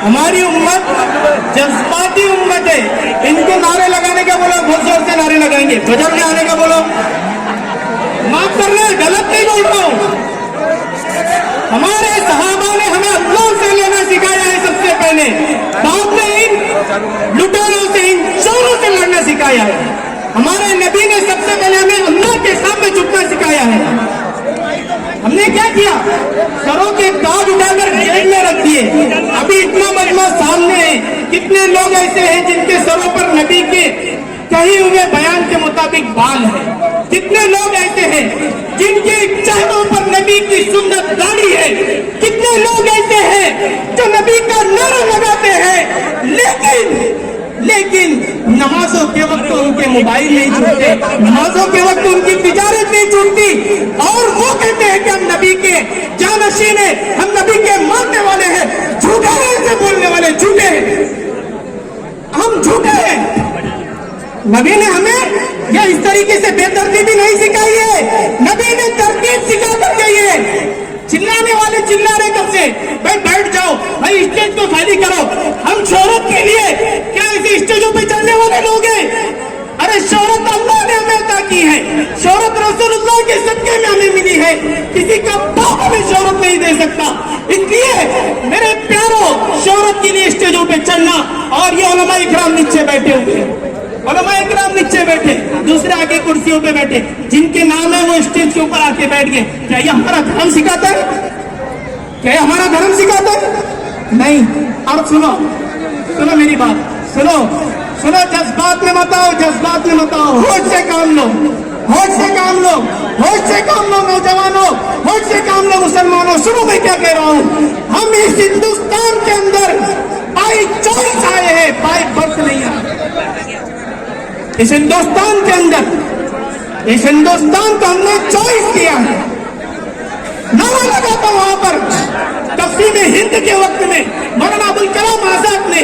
हमारी उम्मत जज्बाती उम्मत है। इनको नारे लगाने का बोलो, बहुत जोर से नारे लगाएंगे। बजट में आने का बोलो, माफ करना, गलत नहीं बोल रहा हूं। हमारे सहाबा ने हमें अल्लाह से लेना सिखाया है सबसे पहले, बाद में इन लुटेरों से, इन चोरों से लड़ना सिखाया है। हमारे नबी ने सबसे पहले हमें अल्लाह के सामने झुकना सिखाया है। हमने क्या किया? सरों के ताज उठाकर जेब में रख दिए। अभी इतना मजमा सामने है, कितने लोग ऐसे हैं जिनके सरों पर नबी के कहे हुए बयान के मुताबिक बाल है। कितने लोग ऐसे हैं जिनके चेहरों पर नबी की सुन्नत दाढ़ी है। कितने लोग ऐसे हैं जो नबी का नारा लगाते हैं, लेकिन नमाजों के वक्त उनके मोबाइल नहीं छूटते, नमाजों के वक्त उनकी तिजारत नहीं छूटती, और वो कहते हैं कि हम नबी के जानशीन हैं, हम नबी के मानने वाले हैं। झूठे से बोलने वाले झूठे हैं, हम झूठे हैं। नबी ने हमें यह इस तरीके से बेतरतीबी नहीं सिखाई है, नबी ने तरतीब सिखा कर गई है। चिल्लाने वाले चिल्ला रहे कब से, भाई बैठ जाओ, भाई स्टेज को खाली करो। हम शोहरत के लिए क्या ऐसे स्टेजों पे चलने वाले लोग हैं? अरे शोहरत अल्लाह ने हमें अता की है, शोहरत रसूलुल्लाह के सदके में हमें मिली है। किसी का बाप हमें शोहरत नहीं दे सकता। इसलिए मेरे प्यारों, शोहरत के लिए स्टेजों पे चलना, और ये उलमा इकराम नीचे बैठे हुए, उलमा इकराम नीचे बैठे, दूसरे आगे कुर्सियों पे बैठे, जिनके नाम है वो स्टेज के ऊपर आके बैठ गए। क्या ये हमारा धर्म सिखाता है? क्या ये हमारा धर्म सिखाता है? नहीं। और सुनो मेरी बात, सुनो, जज्बात में मत आओ, जज्बात में मत आओ, होश से काम लो, होश से काम लो, होश से काम लो नौजवानों, होश से काम लो मुसलमानों। सुनो मैं क्या कह रहा हूँ, हम इस हिंदुस्तान के अंदर बाई चॉइस आए हैं, बाई बर्थ नहीं आए। इस हिंदुस्तान के अंदर, इस हिंदुस्तान को हमने चॉइस किया है। नारा लगा था वहां पर तफसीम हिंद के वक्त में मौलाना अबुल कलाम आजाद ने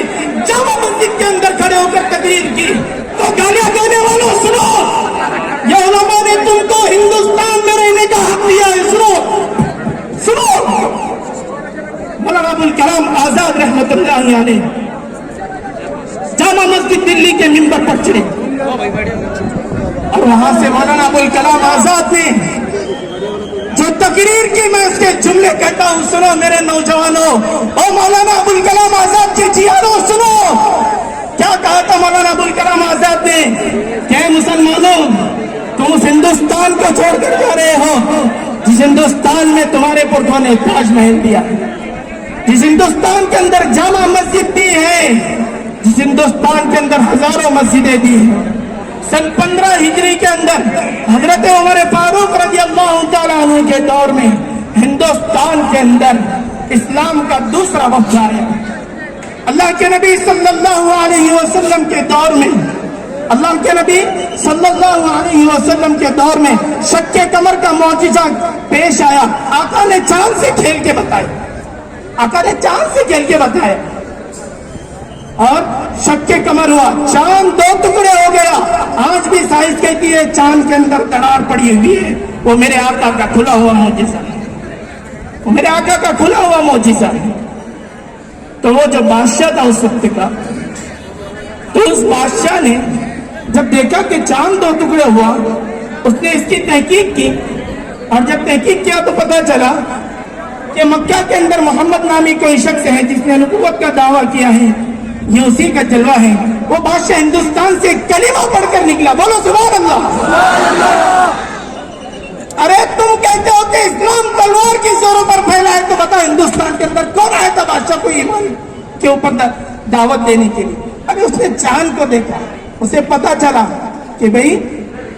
जामा मस्जिद के अंदर खड़े होकर तकरीर की, तो गालियां देने वालों सुनो, ये उलमा ने तुमको हिंदुस्तान में रहने का हक दिया है। सुनो, मौलाना अबुल कलाम आजाद रहमतुल्लाह अलैह जामा मस्जिद दिल्ली के मिंबर पर चढ़े, और वहां से मौलाना अबुल कलाम आजाद ने जो तकरीर की, मैं उसके जुमले कहता हूं, सुनो मेरे नौजवानों, और मौलाना अबुल कलाम आजाद के जियारों सुनो, क्या कहा था मौलाना अबुल कलाम आजाद ने? क्या मुसलमानों, तुम उस हिंदुस्तान को छोड़कर जा रहे हो जिस हिंदुस्तान में तुम्हारे पुरखों ने ताजमहल दिया, जिस हिंदुस्तान के अंदर जामा मस्जिद दी है, जिस हिंदुस्तान के अंदर हजारों मस्जिदें दी हैं। सन 15 हिजरी के अंदर हजरत उमर फारूक रज़ियल्लाहु ताला अन्हु के दौर में हिंदुस्तान के अंदर इस्लाम का दूसरा वक्त आया। अल्लाह के नबी सल्लल्लाहु अलैहि वसल्लम के दौर में, अल्लाह के नबी सल्लल्लाहु अलैहि वसल्लम के दौर में शक्के कमर का मौजिज़ा पेश आया। आका ने चांद से खेल के बताया, आका ने चांद से खेल के बताया, और शक्के कमर हुआ, चांद 2 टुकड़े हो गया। आज भी साइंस कहती है चांद के अंदर दरार पड़ी हुई है, वो मेरे आका का खुला हुआ मौजिज़ा है, वो मेरे आका का खुला हुआ मौजिज़ा है। तो वो जो बादशाह था उस वक्त का, तो उस बादशाह ने जब देखा कि चांद 2 टुकड़े हुआ, उसने इसकी तहकीक की, और जब तहकीक किया तो पता चला कि मक्का के अंदर मोहम्मद नामी कोई शख्स है जिसने नबुव्वत का दावा किया है, ये उसी का जलवा है। वो बादशाह हिंदुस्तान से कलीमा पढ़कर निकला, बोलो सुभान अल्लाह। अरे तुम कहते हो कि इस्लाम तलवार की जोरों पर फैला है, तो बताओ हिंदुस्तान के अंदर कौन आया था बादशाह को ईमान के ऊपर दावत देने के लिए? अरे उसने चांद को देखा, उसे पता चला कि भाई,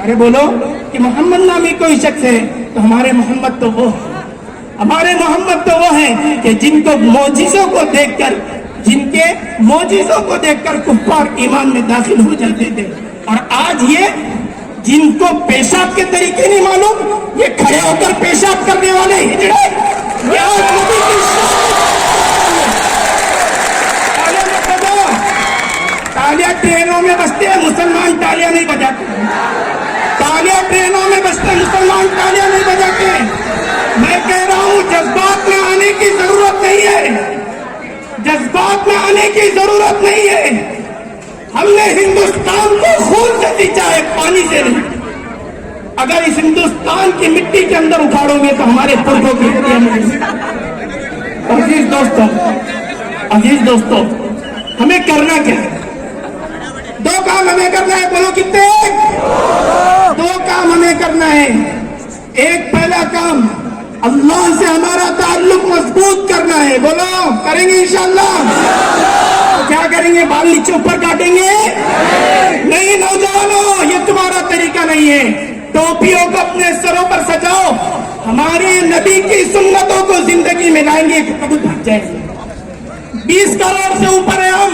अरे बोलो कि मोहम्मद नामी कोई शख्स है, तो हमारे मोहम्मद तो वो, हमारे मोहम्मद तो वो हैं कि जिनको मौजिज़ों को देखकर, जिनके मौजिज़ों को देखकर कुफ्फार ईमान में दाखिल हो जाते थे। और आज ये जिनको पेशाब के तरीके नहीं मालूम, ये खड़े होकर पेशाब करने वाले हिजड़े, ये आज नबी की तालियां ट्रेनों में बजते हैं, मुसलमान तालियां नहीं बजाते। तालियां ट्रेनों में बजते हैं, मुसलमान तालियां नहीं बजाते। मैं कह रहा हूं जज्बात में आने की जरूरत नहीं है, जज्बात جذبات میں آنے کی ضرورت نہیں ہے. ہم نے ہندوستان کو خون سے سینچا ہے, پانی سے نہیں. اگر اس ہندوستان کی مٹی کے اندر اکھاڑو گے تو ہمارے پرزوں کی ہڈیاں ملیں گی. عزیز دوستوں, ہمیں کرنا کیا ہے؟ دو کام ہمیں کرنا ہے. بولو کتنے؟ دو کام ہمیں کرنا ہے. ایک پہلا کام اللہ سے ہمارا تعلق مضبوط کرنا ہے. بولو کریں گے انشاءاللہ. کیا کریں گے؟ بال نیچے اوپر کاٹیں گے نہیں. نوجوانوں, یہ تمہارا طریقہ نہیں ہے. ٹوپیوں کو اپنے سروں پر سجاؤ. ہمارے نبی کی سنتوں کو زندگی میں لائیں گے. کبھی بھاگ جائیں گے. 20 کروڑ سے اوپر ہے ہم,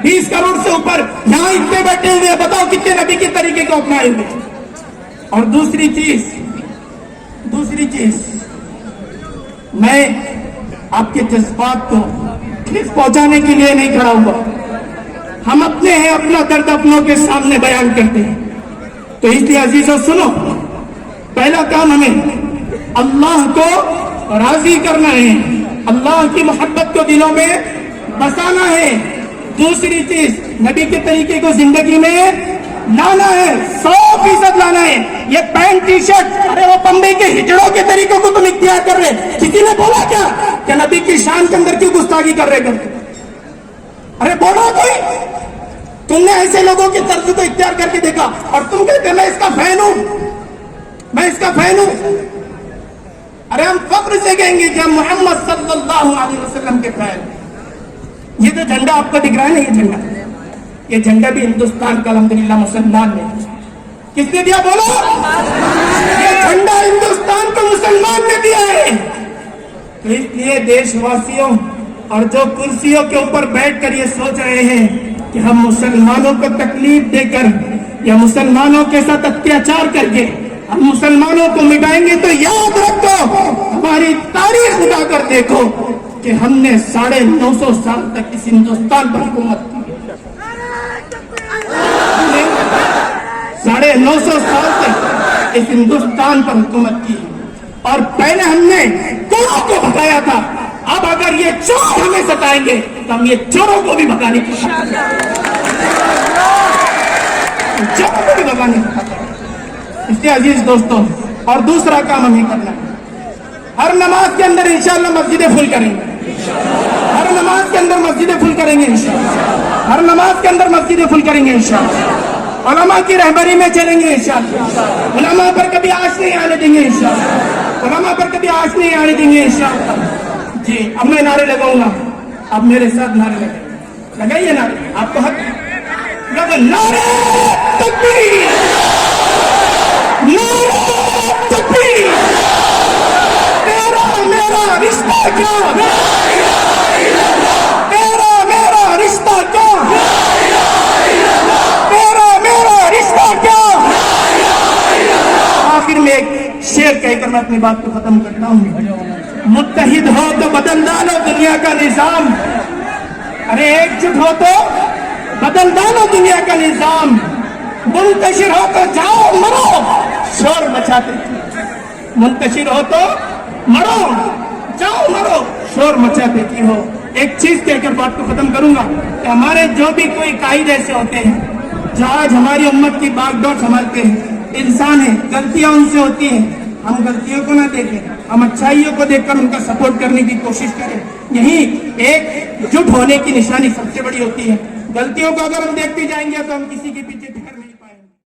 20 کروڑ سے اوپر. یہاں اتنے بیٹھے ہوئے, بتاؤ کتنے نبی کے طریقے کو اپنائے ہوئے. اور دوسری چیز, میں آپ کے جذبات کو ٹھیس پہنچانے کے لیے نہیں کھڑا ہوا. ہم اپنے ہیں, اپنا درد اپنوں کے سامنے بیان کرتے ہیں. تو اس لیے عزیزوں سنو, پہلا کام ہمیں اللہ کو راضی کرنا ہے, اللہ کی محبت کو دلوں میں بسانا ہے. دوسری چیز, نبی کے طریقے کو زندگی میں لانا ہے, 100% لانا ہے. یہ پینٹ ٹی شرٹ, ارے وہ بمبئی کے ہجڑوں کے طریقوں کو تم اختیار کر رہے. کسی نے بولا کیا کہ نبی کی شان کے اندر کیوں گستاخی کر رہے؟ ارے بولا کوئی؟ تم نے ایسے لوگوں کے طرز کو اختیار کر کے دیکھا اور تم کہتے میں اس کا فین ہوں, میں اس کا فین ہوں. ارے ہم فخر سے کہیں گے کہ ہم محمد صلی اللہ علیہ وسلم کے فین. یہ جو جھنڈا آپ کو دکھ رہا ہے نا, یہ جھنڈا بھی ہندوستان کا الحمدللہ مسلمان نے. کس نے دیا؟ بولو. یہ جھنڈا ہندوستان کو مسلمان نے دیا ہے. تو اس لیے دیش واسیوں اور جو کرسیوں کے اوپر بیٹھ کر یہ سوچ رہے ہیں کہ ہم مسلمانوں کو تکلیف دے کر یا مسلمانوں کے ساتھ اتیاچار کر کے ہم مسلمانوں کو مٹائیں گے, تو یاد رکھو, ہماری تاریخ اٹھا کر دیکھو کہ ہم نے 950 سال تک اس ہندوستان پر حکومت کی. 950 سال تک اس ہندوستان پر حکومت کی, اور پہلے ہم نے چوروں کو بھگایا تھا. اب اگر یہ چور ہمیں ستائیں گے تو ہم یہ چوروں کو بھی بھگانے کی اس لیے عزیز دوستوں, اور دوسرا کام ہمیں کرنا ہے, ہر نماز کے اندر انشاءاللہ مسجدیں فل کریں گے. ہر نماز کے اندر مسجدیں فل کریں گے انشاءاللہ. ہر نماز کے اندر مسجدیں فل کریں گے انشاءاللہ. علماء کی رہبری میں چلیں گے انشاءاللہ. علماء پر کبھی آنچ نہیں آنے دیں گے انشاءاللہ. علماء پر کبھی آنچ نہیں آنے دیں گے انشاءاللہ. جی, اب میں نعرے لگاؤں گا, اب میرے ساتھ نعرے لگائیے. نعرے آپ کو حق لگا. نعرے تکبیر, نعرے تکبیر. تیرا میرا رشتہ کیا, تیرا میرا رشتہ کیا, تیرا میرا رشتہ کیا. آخر میں ایک شعر کہہ کر میں اپنی بات کو ختم کرتا ہوں. متحد ہو تو بدل ڈالو دنیا کا نظام. ارے ایک جٹ ہو تو بدل ڈالو دنیا کا نظام. منتشر ہو تو جاؤ مرو, شور مچاتے. منتشر ہو تو مرو, جاؤ مرو, شور مچاتے کی ہو. ایک چیز کہہ کر بات کو ختم کروں گا کہ ہمارے جو بھی کوئی قائد ایسے ہوتے ہیں جو آج ہماری امت کی باغ ڈور سنبھالتے ہیں, انسان ہیں, غلطیاں ان سے ہوتی ہیں. ہم غلطیوں کو نہ دیکھیں, ہم اچھائیوں کو دیکھ کر ان کا سپورٹ کرنے کی کوشش کریں. یہی ایک جٹ ہونے کی نشانی سب سے بڑی ہوتی ہے. غلطیوں کو اگر ہم دیکھتے جائیں گے تو ہم کسی کے پیچھے